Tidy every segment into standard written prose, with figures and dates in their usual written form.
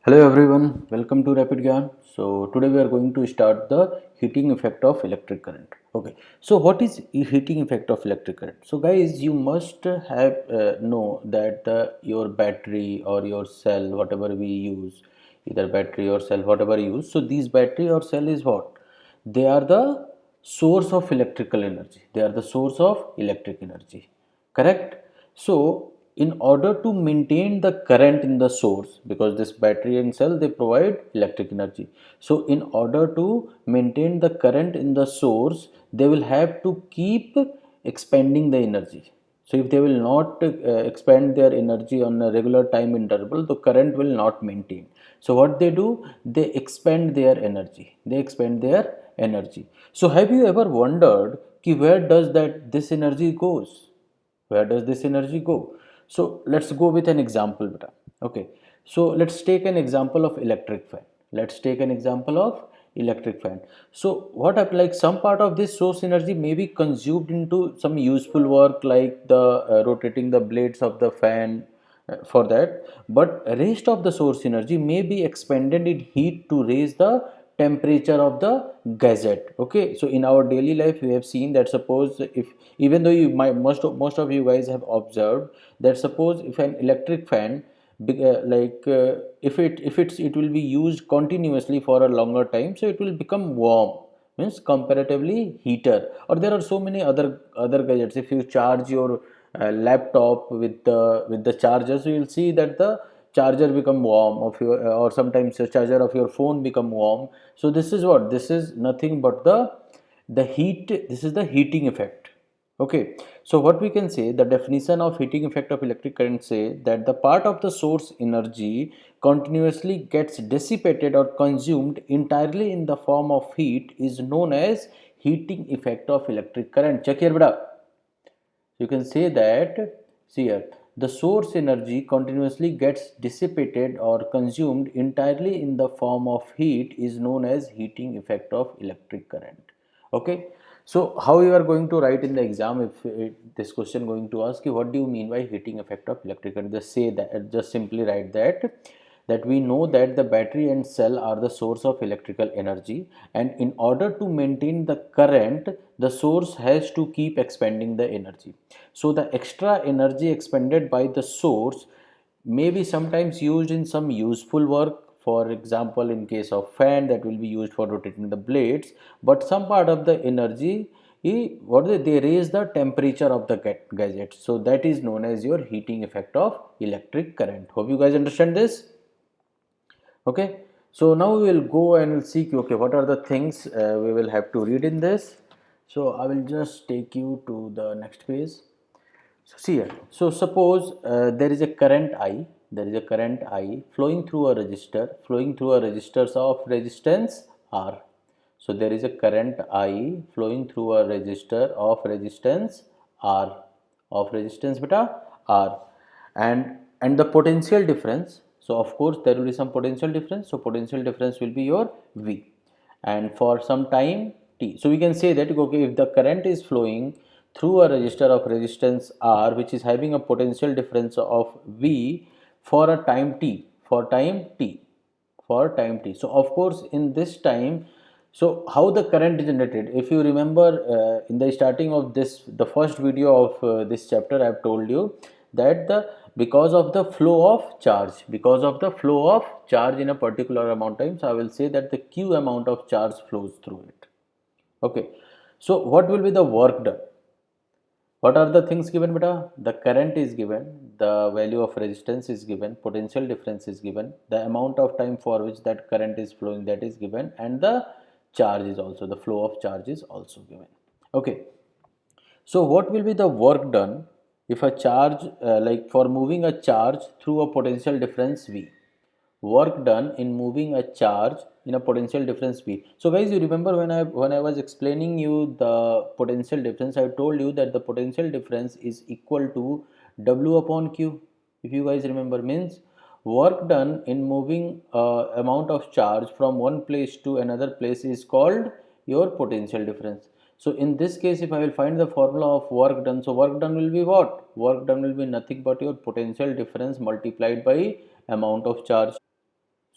Hello everyone, welcome to Rapid Gyan. So today we are going to start the heating effect of electric current. Okay, so what is heating effect of electric current? So guys, you must have know that your battery or your cell, whatever we use, either battery or cell, whatever you use. So these battery or cell is what? They are the source of electrical energy. They are the source of electric energy, correct? So in order to maintain the current in the source, because this battery and cell they provide electric energy, so in order to maintain the current in the source, they will have to keep expanding the energy. So if they will not expand their energy on a regular time interval, the current will not maintain. So what they do, they expand their energy, they expand their energy. So have you ever wondered ki where does that this energy goes? Where does this energy go? So let's go with an example beta. Okay, so let's take an example of electric fan. Let's take an example of electric fan. So what happen, like some part of this source energy may be consumed into some useful work, like the rotating the blades of the fan, for that, but rest of the source energy may be expended in heat to raise the temperature of the gadget. Okay, so in our daily life we have seen that, suppose if, even though you might, most of you guys have observed that, suppose if an electric fan if it will be used continuously for a longer time, so it will become warm, means comparatively heater. Or there are so many other gadgets. If you charge your laptop with the chargers, you will see that the charger become warm of your, or sometimes the charger of your phone become warm. So this is what, this is nothing but the heat. This is the heating effect. Okay, so what we can say, the definition of heating effect of electric current say that the part of the source energy continuously gets dissipated or consumed entirely in the form of heat is known as heating effect of electric current. Check here beta. You can say that, see here, the source energy continuously gets dissipated or consumed entirely in the form of heat is known as heating effect of electric current. Okay, so how you are going to write in the exam, if this question going to ask you what do you mean by heating effect of electric current, just say that, just simply write that we know that the battery and cell are the source of electrical energy, and in order to maintain the current, the source has to keep expanding the energy. So the extra energy expended by the source may be sometimes used in some useful work. For example, in case of fan, that will be used for rotating the blades, but some part of the energy, they raise the temperature of the gadget. So that is known as your heating effect of electric current. Hope you guys understand this. Okay, so now we will go and we'll see, okay, what are the things we will have to read in this. So I will just take you to the next page. So see here, so suppose there is a current I, there is a current I flowing through a resistor, flowing through a resistors of resistance R. So there is a current I flowing through a resistor of resistance R, of resistance beta R, and the potential difference. So of course there will be some potential difference. So potential difference will be your V, and for some time t. So we can say that, okay, if the current is flowing through a resistor of resistance R, which is having a potential difference of V for a time t, for time t, for time t. So of course in this time, so how the current is generated, if you remember, in the starting of this, the first video of this chapter, I have told you that the, because of the flow of charge, because of the flow of charge in a particular amount of time, so I will say that the q amount of charge flows through it. Okay, so what will be the work done? What are the things given beta? The current is given, the value of resistance is given, potential difference is given, the amount of time for which that current is flowing, that is given, and the charge is also, the flow of charge is also given. Okay, so what will be the work done if a charge, like for moving a charge through a potential difference V? Work done in moving a charge in a potential difference V. So guys, you remember when I was explaining you the potential difference, I told you that the potential difference is equal to W upon Q. If you guys remember, means work done in moving amount of charge from one place to another place is called your potential difference. So in this case, if I will find the formula of work done, so work done will be what? Work done will be nothing but your potential difference multiplied by amount of charge.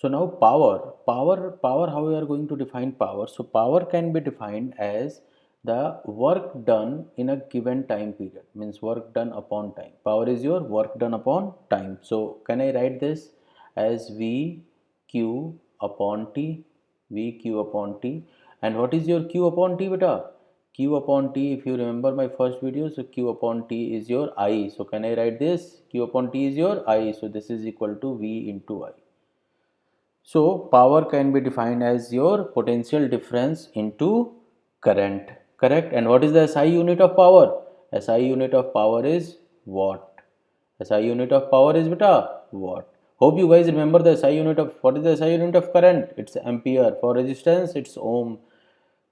So now power, how we are going to define power? So power can be defined as the work done in a given time period, means work done upon time. Power is your work done upon time. So can I write this as V Q upon T, V Q upon T. And what is your Q upon T, beta? Q upon T, if you remember my first video, so Q upon T is your I. So can I write this? Q upon T is your I. So this is equal to V into I. So power can be defined as your potential difference into current, correct? And what is the SI unit of power? SI unit of power is watt. SI unit of power is beta watt. Hope you guys remember the SI unit of, what is the SI unit of current? It's ampere. For resistance, it's ohm.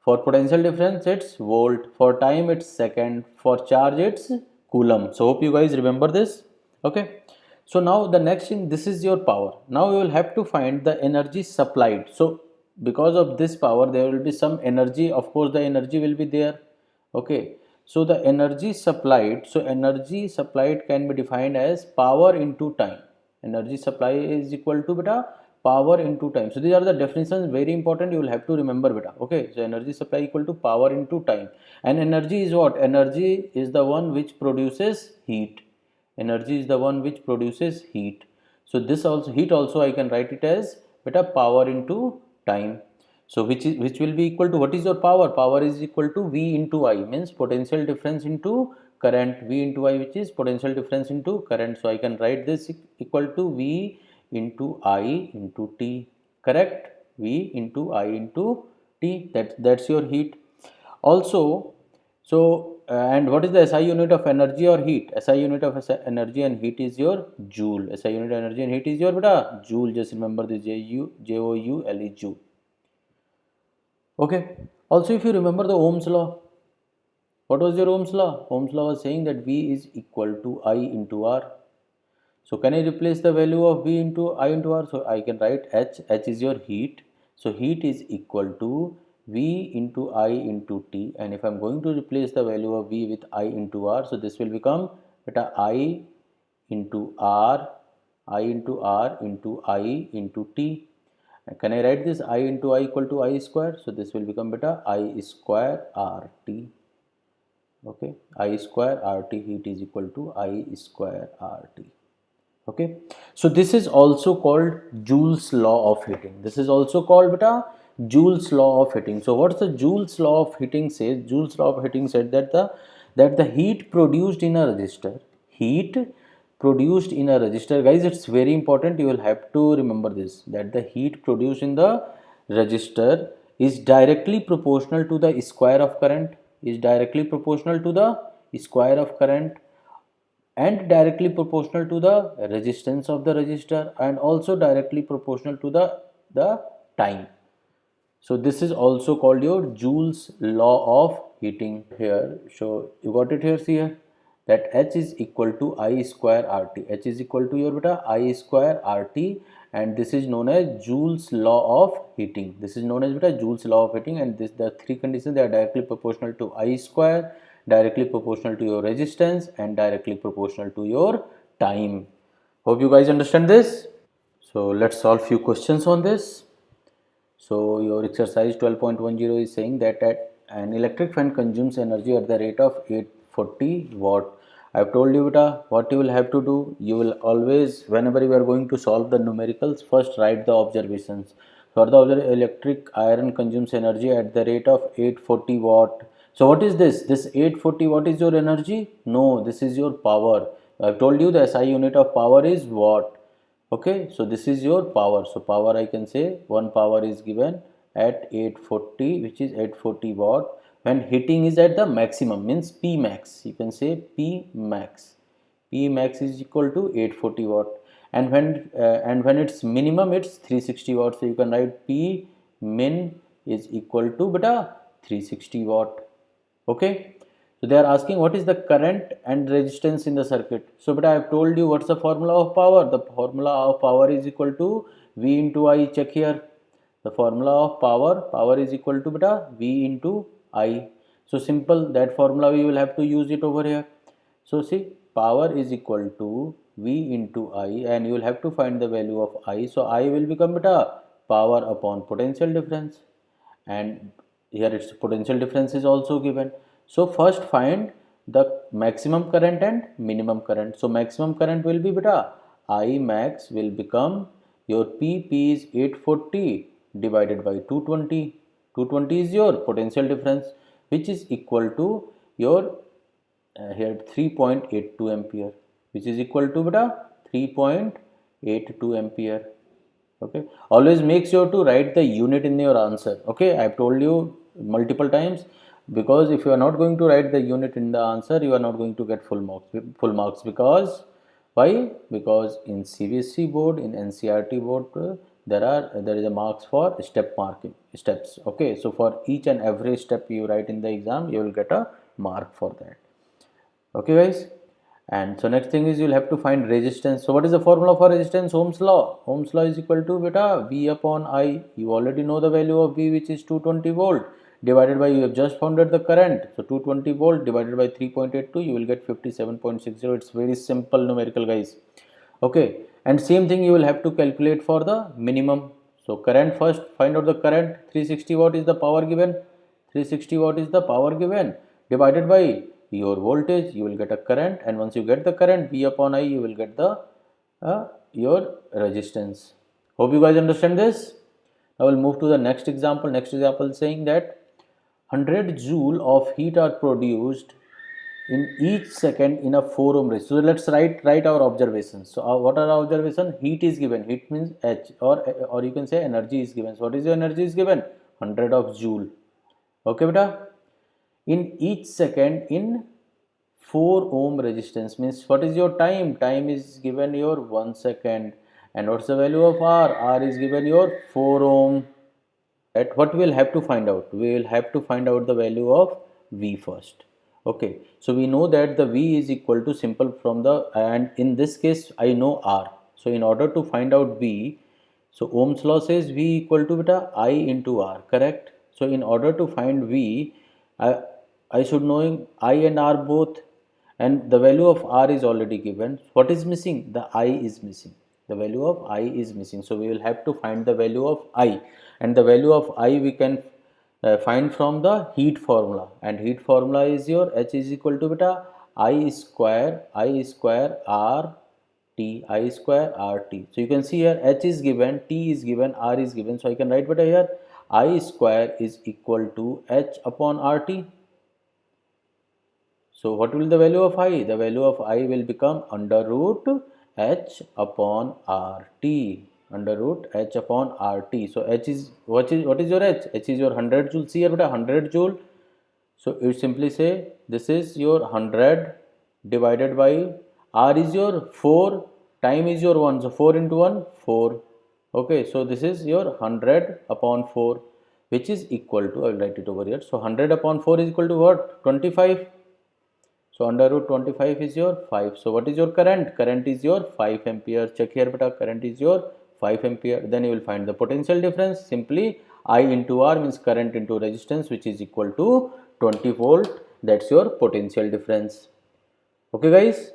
For potential difference, it's volt. For time, it's second. For charge, it's coulomb. So hope you guys remember this. Okay. So now the next thing, this is your power. Now you will have to find the energy supplied. So because of this power, there will be some energy. Of course, the energy will be there. Okay. So the energy supplied. So energy supplied can be defined as power into time. Energy supply is equal to beta power into time. So these are the definitions, very important, you will have to remember beta. Okay, so energy supply equal to power into time. And energy is what? Energy is the one which produces heat. Energy is the one which produces heat. So this also, heat also I can write it as beta power into time. So which will be equal to, what is your power? Power is equal to V into I, means potential difference into current. V into I, which is potential difference into current. So I can write this equal to V into I into T, correct? V into I into T, that's your heat. Also, so and what is the SI unit of energy or heat? SI unit of energy and heat is your joule. SI unit of energy and heat is your beta joule. Just remember this, Joule, joule. Okay. Also, if you remember the Ohm's law, what was your Ohm's law? Ohm's law was saying that V is equal to I into R. So can I replace the value of V into I into R? So I can write H. H is your heat. So heat is equal to V into I into T. And if I'm going to replace the value of V with I into R, so this will become beta I into R, I into R into I into T. And can I write this I into I equal to I square? So this will become beta I square RT. Okay, I square RT, heat is equal to I square RT. Okay, so this is also called Joule's law of heating. This is also called beta Joule's law of heating. So what's the Joule's law of heating says? Joule's law of heating said that the heat produced in a resistor, heat produced in a resistor, guys, it's very important, you will have to remember this, that the heat produced in the resistor is directly proportional to the square of current, is directly proportional to the square of current, and directly proportional to the resistance of the resistor, and also directly proportional to the time. So this is also called your Joule's law of heating here. So you got it here, see here, that H is equal to I square RT. H is equal to your beta I square RT, and this is known as Joule's law of heating. This is known as beta Joule's law of heating, and this, the three conditions, they are directly proportional to I square, directly proportional to your resistance, and directly proportional to your time. Hope you guys understand this. So let's solve few questions on this. So your exercise 12.10 is saying that an electric fan consumes energy at the rate of 840 watt. I have told you beta, what you will have to do, you will always, whenever you are going to solve the numericals, first write the observations. For the electric iron consumes energy at the rate of 840 watt. So what is this? This 840 watt is your energy? No, this is your power. I have told you the SI unit of power is watt. Okay, so this is your power. So power, I can say one power is given at 840, which is 840 watt, when heating is at the maximum, means P max. You can say P max. P max is equal to 840 watt, and when it's minimum, it's 360 watt. So you can write P min is equal to beta 360 watt. Okay, so they are asking what is the current and resistance in the circuit. So but I have told you what's the formula of power. The formula of power is equal to V into I. Check here, the formula of power is equal to beta V into I. So simple, that formula we will have to use it over here. So see, power is equal to V into I, and you will have to find the value of I. So I will become beta power upon potential difference, and here its potential difference is also given. So first find the maximum current and minimum current. So maximum current will be beta I max will become your P is 840 divided by 220. 220 is your potential difference, which is equal to your here 3.82 ampere, which is equal to beta 3.82 ampere. Okay, always make sure to write the unit in your answer. Okay, I have told you multiple times, because if you are not going to write the unit in the answer, you are not going to get full marks. Because why? Because in CBSE board, in NCERT board, there is a marks for step marking steps. Okay, so for each and every step you write in the exam, you will get a mark for that. Okay guys, and so next thing is you'll have to find resistance. So what is the formula for resistance? Ohm's law. Ohm's law is equal to beta V upon I. You already know the value of V, which is 220 volt, divided by, you have just found out the current, so 220 volt divided by 3.82, you will get 57.60. It's very simple numerical guys. Okay, and same thing you will have to calculate for the minimum. So current, first find out the current. 360 watt is the power given. 360 watt is the power given, divided by your voltage, you will get a current, and once you get the current, V upon I, you will get the your resistance. Hope you guys understand this. Now we'll move to the next example. Next example is saying that 100 joule of heat are produced in each second in a 4 ohm resistor. So let's write our observations. So what are our observations? Heat is given. Heat means H, or you can say energy is given. So what is your energy is given? 100 of joule. Okay beta, in each second in 4 ohm resistance, means what is your time? Time is given your 1 second. And what's the value of R? R is given your 4 ohm. At what we will have to find out? We will have to find out the value of V first. Okay, so we know that the V is equal to, simple from the, and in this case I know R. So in order to find out V, so Ohm's law says V equal to beta I into R, correct? So in order to find V, I should know I and R both, and the value of R is already given. What is missing? The I is missing. The value of I is missing. So we will have to find the value of I, and the value of I we can find from the heat formula, and heat formula is your H is equal to beta I square R T, I square R T. So you can see here H is given, T is given, R is given. So I can write beta here I square is equal to H upon RT. So what will the value of I? The value of I will become under root H upon RT. Under root H upon RT. So H is, what is your H? H is your 100 joule. See here beta, 100 joule. So you simply say this is your 100 divided by R is your 4, time is your 1. So 4 into 1, 4. Okay, so this is your 100 upon 4, which is equal to, I will write it over here. So 100 upon 4 is equal to what? 25. So under root 25 is your 5. So what is your current? Current is your 5 ampere. Check here beta, current is your 5 ampere. Then you will find the potential difference. Simply I into R means current into resistance, which is equal to 20 volt. That's your potential difference. Okay guys,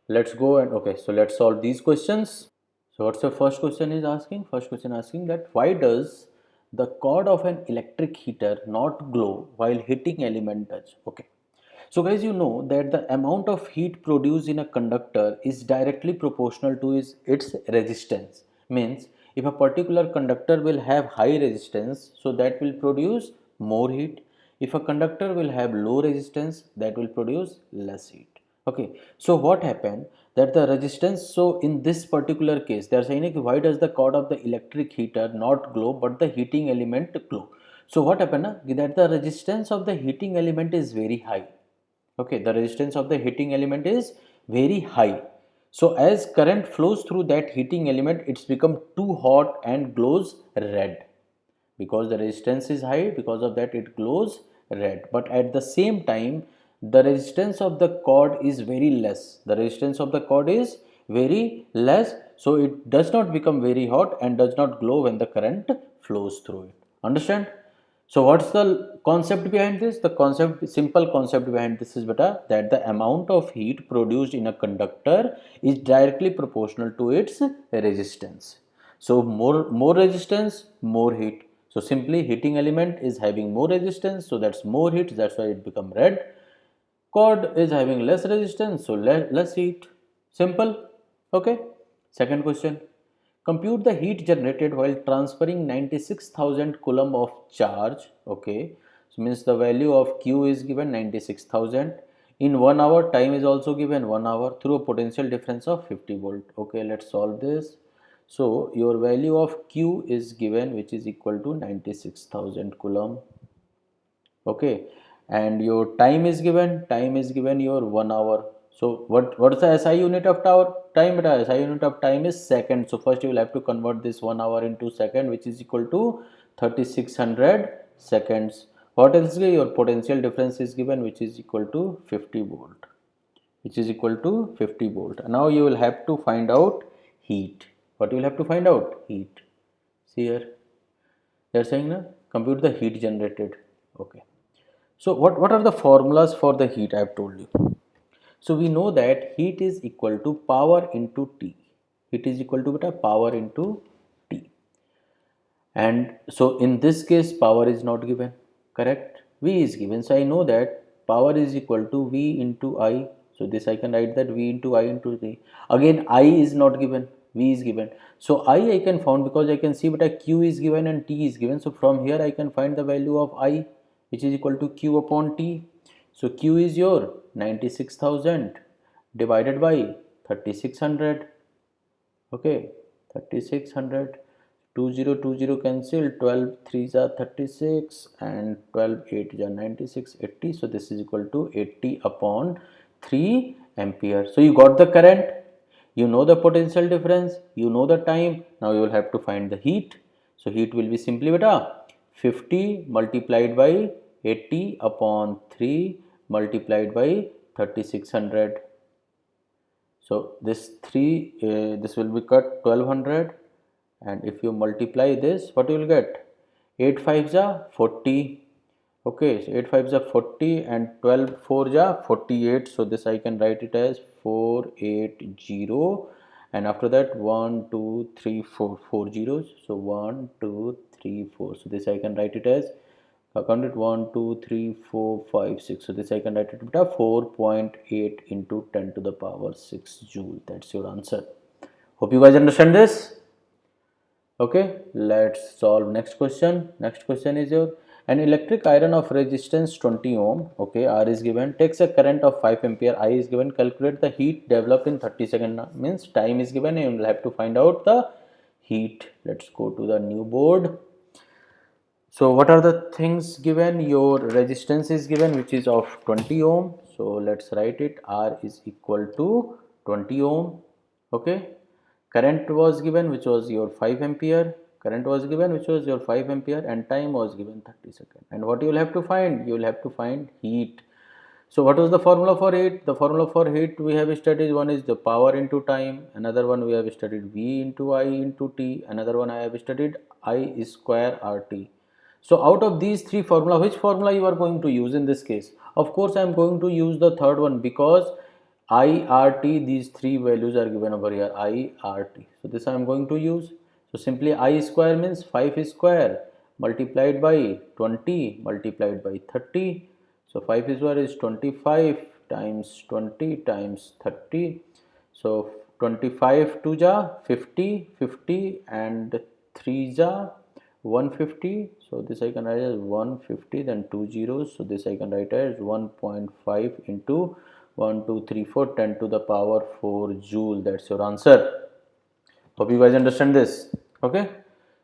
let's go and okay, so let's solve these questions. So what's the first question is asking? First question asking that why does the cord of an electric heater not glow while heating element touch? Okay. So guys, you know that the amount of heat produced in a conductor is directly proportional to its resistance. Means if a particular conductor will have high resistance, so that will produce more heat. If a conductor will have low resistance, that will produce less heat. Okay, so what happened that the resistance, so in this particular case they are saying like, why does the cord of the electric heater not glow but the heating element glow? So what happened that the resistance of the heating element is very high. Okay, the resistance of the heating element is very high. So as current flows through that heating element, it's become too hot and glows red. Because the resistance is high, because of that it glows red. But at the same time, the resistance of the cord is very less. The resistance of the cord is very less. So it does not become very hot and does not glow when the current flows through it. Understand? So what's the concept behind this? The concept, simple concept behind this is beta that the amount of heat produced in a conductor is directly proportional to its resistance. So more resistance, more heat. So simply heating element is having more resistance, so that's more heat. That's why it become red. Cord is having less resistance, so less heat. Simple. Okay. Second question. Compute the heat generated while transferring 96,000 coulomb of charge. Okay. So means the value of Q is given 96,000. In 1 hour, time is also given 1 hour through a potential difference of 50 volt. Okay, let's solve this. So your value of Q is given, which is equal to 96,000 coulomb. Okay, and your time is given your 1 hour. So what's the SI unit of time? Beta, SI unit of time is second. So first you will have to convert this 1 hour into second, which is equal to 3600 seconds. What else? Your potential difference is given, which is equal to 50 volt, which is equal to 50 volt. Now you will have to find out heat. What you will have to find out? Heat. See here, they are saying na, compute the heat generated. Okay. So what are the formulas for the heat? I have told you. So we know that heat is equal to power into T. Heat is equal to beta power into T. And so in this case, power is not given, correct? V is given. So I know that power is equal to V into I. So this I can write that V into I into T. Again, I is not given, V is given. So I can found because I can see beta Q is given and T is given. So from here I can find the value of I, which is equal to Q upon T. So Q is your 96,000 divided by 3600. Okay, 3600. 2020 cancel, 12 3s are 36 and 12 8 is 96, 80. So this is equal to 80 upon 3 ampere. So you got the current, you know the potential difference, you know the time. Now you will have to find the heat. So heat will be simply beta 50 multiplied by 80 upon 3 multiplied by 3600. So this 3 this will be cut 1200, and if you multiply this, what you will get? 8 5s are 40. Okay, so 8 5s are 40 and 12 4s are 48. So this I can write it as 480, and after that 1 2 3 4 4 zeros. So 1 2 3 4. So this I can write it as, count it, 1 2 3 4 5 6. So this I can write it beta 4.8 into 10 to the power 6 joule. That's your answer. Hope you guys understand this. Okay, let's solve next question. Next question is your, an electric iron of resistance 20 ohm, okay, R is given, takes a current of 5 ampere, I is given, calculate the heat developed in 30 seconds. Means time is given and you will have to find out the heat. Let's go to the new board. So what are the things given? Your resistance is given, which is of 20 ohm. So let's write it. R is equal to 20 ohm. Okay. Current was given, which was your 5 ampere. Current was given, which was your 5 ampere, and time was given 30 seconds. And what you will have to find? You will have to find heat. So what was the formula for heat? The formula for heat we have studied, one is the power into time, another one we have studied V into I into T, another one I have studied I square RT. So out of these three formula, which formula you are going to use in this case? Of course, I am going to use the third one because IRT, these three values are given over here, IRT. So this I am going to use. So simply I square means 5 square multiplied by 20 multiplied by 30. So 5 square is 25 times 20 times 30. So 25 2 ja 50, 50 and 3 ja 150. So this I can write as 150, then 2 zeros. So this I can write as 1.5 into 1 2 3 4 10 to the power 4 joule. That's your answer. Hope you guys understand this. Okay,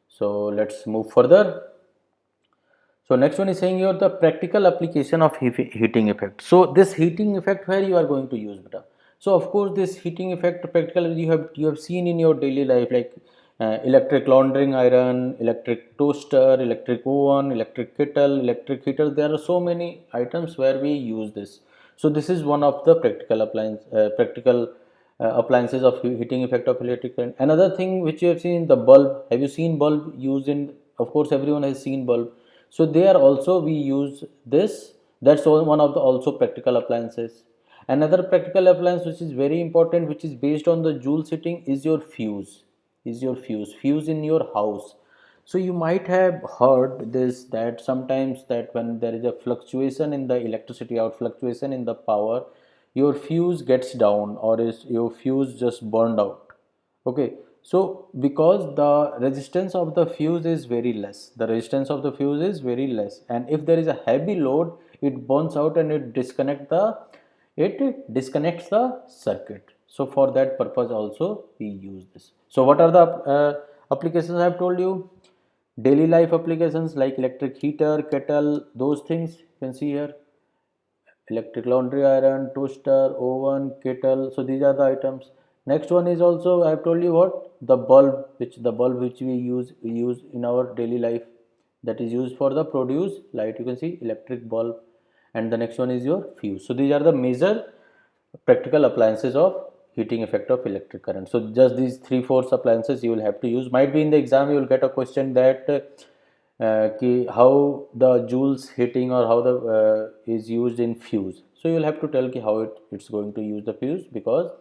so let's move further. So next one is saying your the practical application of heating effect. So this heating effect, where you are going to use beta. So of course this heating effect practical you have seen in your daily life, like electric laundering iron, electric toaster, electric oven, electric kettle, electric heater. There are so many items where we use this. So this is one of the practical appliances of heating effect of electric current. Another thing which you have seen, the bulb. Have you seen bulb used in? Of course everyone has seen bulb. So there also we use this. That's one of the also practical appliances. Another practical appliance which is very important, which is based on the joule setting, is your fuse. Fuse in your house. So you might have heard this, that sometimes that when there is a fluctuation in the electricity or fluctuation in the power, your fuse gets down, or is your fuse just burned out. Okay, so because the resistance of the fuse is very less, and if there is a heavy load, it burns out and it disconnects the circuit. So for that purpose also we use this. So what are the applications I have told you? Daily life applications like electric heater, kettle, those things you can see here. Electric laundry iron, toaster, oven, kettle, so these are the items. Next one is also, I have told you what, the bulb which we use in our daily life, that is used for the produce light, you can see electric bulb. And the next one is your fuse. So these are the major practical appliances of heating effect of electric current. So just these 3 4 appliances you will have to use. Might be in the exam you will get a question that how the joules heating, or how the is used in fuse. So you will have to tell how it's going to use the fuse, because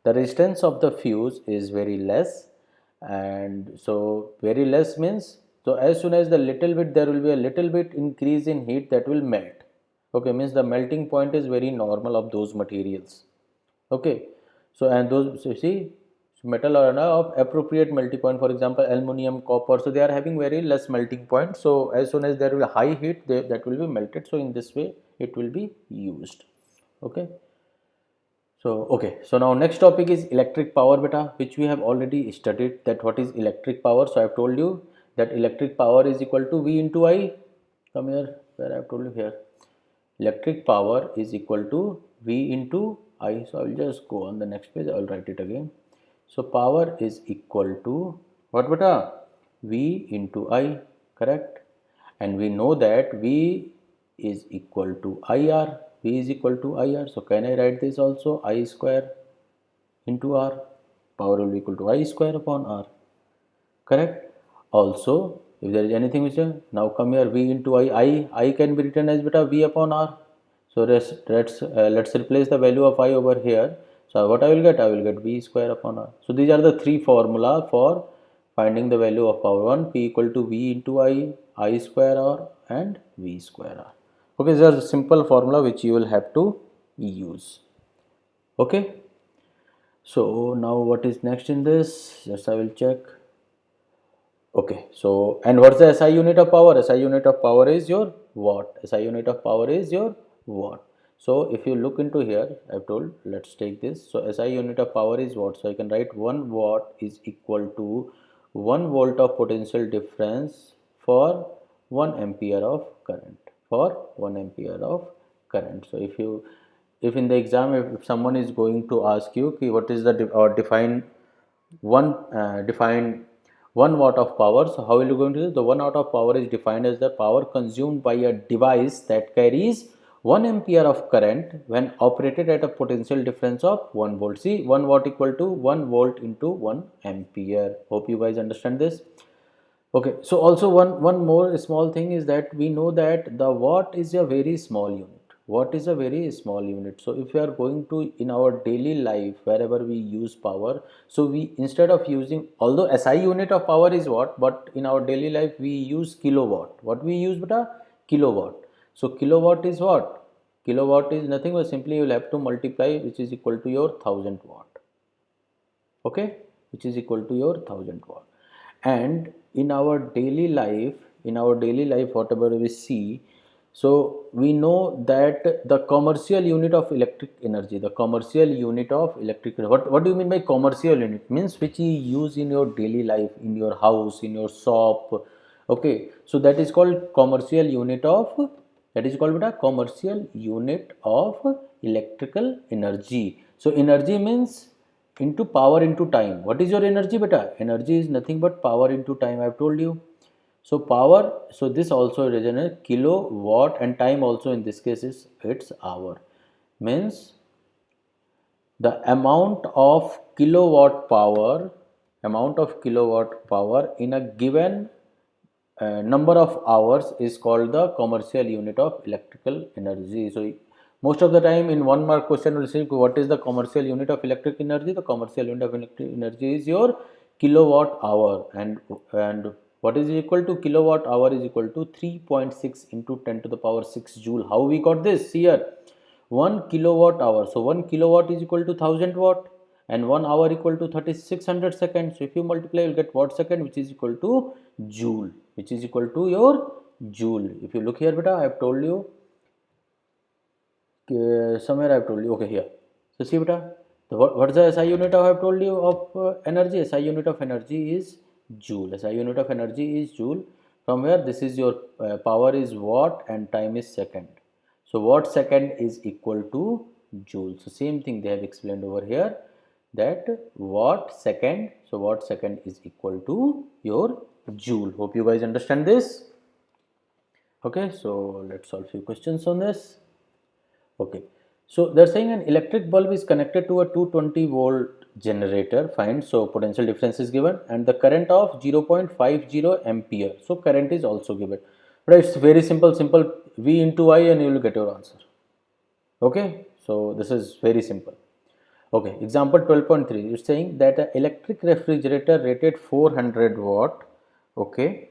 the resistance of the fuse is very less. And so very less means, so as soon as the little bit, there will be a little bit increase in heat, that will melt. Okay, means the melting point is very normal of those materials. Okay, so and those, so you see, metal are of appropriate melting point, for example aluminum, copper, so they are having very less melting point. So as soon as there will be high heat, that will be melted. So in this way it will be used. Okay, so now next topic is electric power beta, which we have already studied, that what is electric power. So I have told you that electric power is equal to V into I. Come here, where I have told you here. Electric power is equal to V into I. So I will just go on the next page, I will write it again. So power is equal to what beta? V into I, correct? And we know that V is equal to IR. V is equal to IR. So can I write this also? I square into R. Power will be equal to I square upon R. Correct? Also, if there is anything which is, now come here, V into I can be written as beta V upon R. So let's replace the value of I over here. So what I will get? I will get V square upon R. So these are the three formula for finding the value of power. One, P equal to V into I square R, and V square R. Okay, these are the simple formula which you will have to use. Okay. So now what is next in this? Just I will check. Okay, so and what's the SI unit of power? SI unit of power is your watt. SI unit of power is your watt. So if you look into here, I've told, let's take this. So SI unit of power is watt. So I can write 1 watt is equal to 1 volt of potential difference for 1 ampere of current. For 1 ampere of current. So if in the exam, if someone is going to ask you what is the define one define 1 watt of power. So how are you going to do? The 1 watt of power is defined as the power consumed by a device that carries 1 ampere of current when operated at a potential difference of 1 volt. See, 1 watt equal to 1 volt into 1 ampere. Hope you guys understand this. Okay, so also one more small thing is that we know that the watt is a very small unit. Watt is a very small unit. So if we are going to, in our daily life, wherever we use power, so we, instead of using, although SI unit of power is watt, but in our daily life we use kilowatt. What we use, beta? Kilowatt. So kilowatt is what? Kilowatt is nothing but simply you will have to multiply, which is equal to your 1000 watt. Okay, which is equal to your 1000 watt. And in our daily life, whatever we see, so we know that the commercial unit of electric energy, what do you mean by commercial unit? Means which you use in your daily life, in your house, in your shop. Okay, so that is called commercial unit of, that is called a commercial unit of electrical energy. So energy means into power into time. What is your energy, beta? Energy is nothing but power into time, I have told you. So power, so this also is in a kilowatt, and time also in this case is its hour. Means the amount of kilowatt power in a given number of hours is called the commercial unit of electrical energy. So most of the time in 1 mark question will say what is the commercial unit of electric energy. The commercial unit of electric energy is your kilowatt hour, and what is equal to kilowatt hour is equal to 3.6 into 10 to the power 6 joule. How we got this? Here 1 kilowatt hour, so 1 kilowatt is equal to 1000 watt, and 1 hour equal to 3600 seconds. So if you multiply, you'll get watt second, which is equal to joule, which is equal to your joule. If you look here, beta, I have told you, somewhere I have told you, okay, here. So see, beta, what is the SI unit I have told you of energy? SI unit of energy is joule. SI unit of energy is joule. From where this is your power is watt and time is second. So watt second is equal to joule. So same thing they have explained over here, that watt second. So watt second is equal to your joule. Hope you guys understand this. Okay, so let's solve few questions on this. Okay, so they're saying an electric bulb is connected to a 220-volt generator. Find, so potential difference is given and the current of 0.50 ampere. So current is also given. But it's very simple, V into I and you will get your answer. Okay, so this is very simple. Okay, example 12.3, it's saying that an electric refrigerator rated 400 watt. Okay,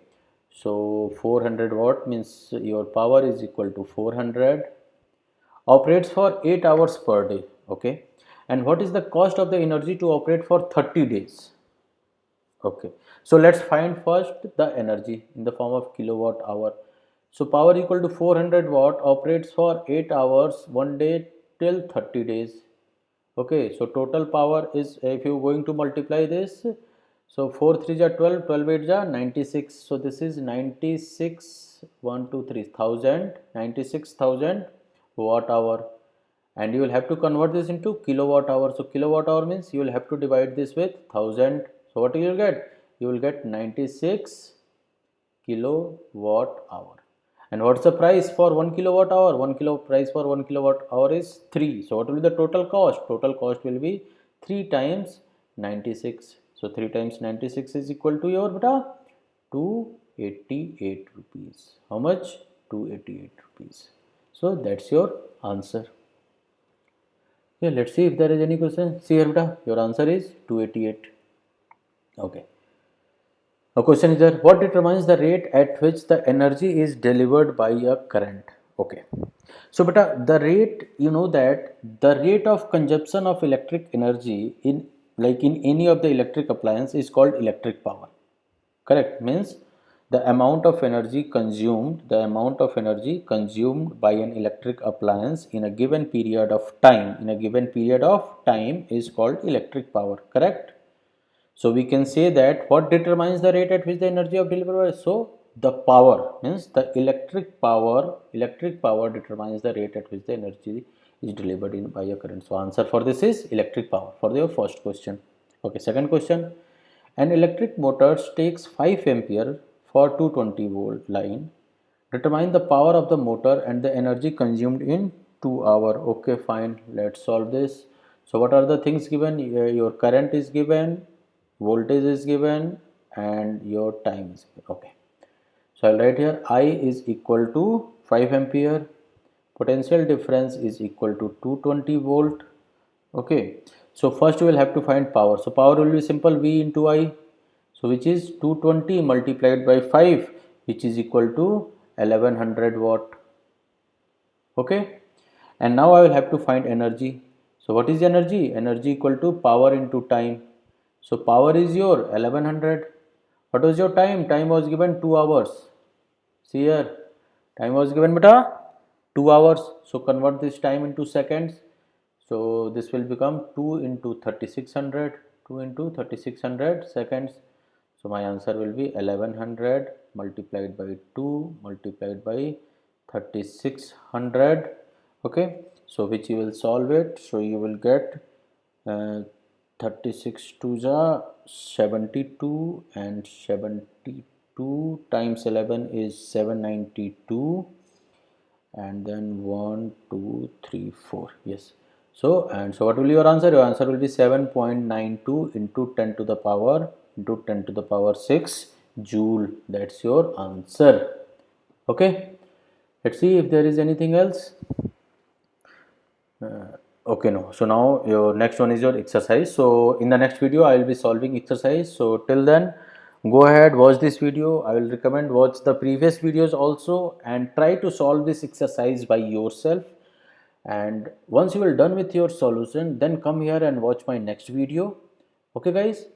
so 400 watt means your power is equal to 400, operates for 8 hours per day. Okay, and what is the cost of the energy to operate for 30 days? Okay, so let's find first the energy in the form of kilowatt hour. So power equal to 400 watt, operates for 8 hours 1 day till 30 days. Okay, so total power is, if you are going to multiply this, so 4 3 ja 12, 12 8 ja 96. So this is 96, 1 2 3 1000, 96,000 watt hour, and you will have to convert this into kilowatt hour. So kilowatt hour means you will have to divide this with 1000. So what you will get? You will get 96 kilowatt hour. And what's the price for 1 kilowatt hour? Price for 1 kilowatt hour is 3. So what will be the total cost? Total cost will be 3 times 96. So 3 times 96 is equal to your beta 288 rupees. How much? 288 rupees. So that's your answer. Yeah, let's see if there is any question. See here, beta, your answer is 288. Okay. A question is there, what determines the rate at which the energy is delivered by a current? Okay. So, beta, the rate, you know that the rate of consumption of electric energy in, like in any of the electric appliance, is called electric power. Correct? Means the amount of energy consumed by an electric appliance in a given period of time, is called electric power. Correct? So we can say that what determines the rate at which the energy of delivery. So the power means the electric power determines the rate at which the energy is delivered in by a current. So answer for this is electric power for your first question. Okay, second question. An electric motor takes 5 ampere for 220-volt line. Determine the power of the motor and the energy consumed in 2 hours. Okay, fine. Let's solve this. So what are the things given? Your current is given, voltage is given, and your time is given. Okay. So I'll write here I is equal to 5 ampere. Potential difference is equal to 220 volt. Okay. So first we will have to find power. So power will be simple, V into I. So which is 220 multiplied by 5, which is equal to 1100 watt. Okay. And now I will have to find energy. So what is energy? Energy equal to power into time. So power is your 1100. What was your time? Time was given 2 hours. See here, time was given beta 2 hours. So convert this time into seconds. So this will become 2 into 3600, 2 into 3600 seconds. So my answer will be 1100 multiplied by 2 multiplied by 3600. Okay, so which you will solve it. So you will get 36 to the 72, and 72 times 11 is 792, and then 1 2 3 4. Yes. So what will be your answer? Your answer will be 7.92 into 10 to the power 6 joule. That's your answer. Okay, let's see if there is anything else. Okay, no. So now your next one is your exercise. So in the next video, I will be solving exercise. So till then, go ahead, watch this video. I will recommend watch the previous videos also and try to solve this exercise by yourself. And once you are done with your solution, then come here and watch my next video. Okay, guys.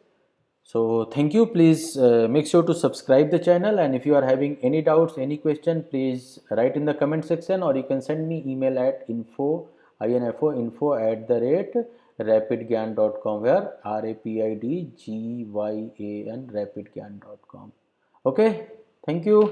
So thank you. Please make sure to subscribe the channel, and if you are having any doubts, any question, please write in the comment section, or you can send me email at info@rapidgyan.com, where rapidgyan rapidgyan.com. Okay, thank you.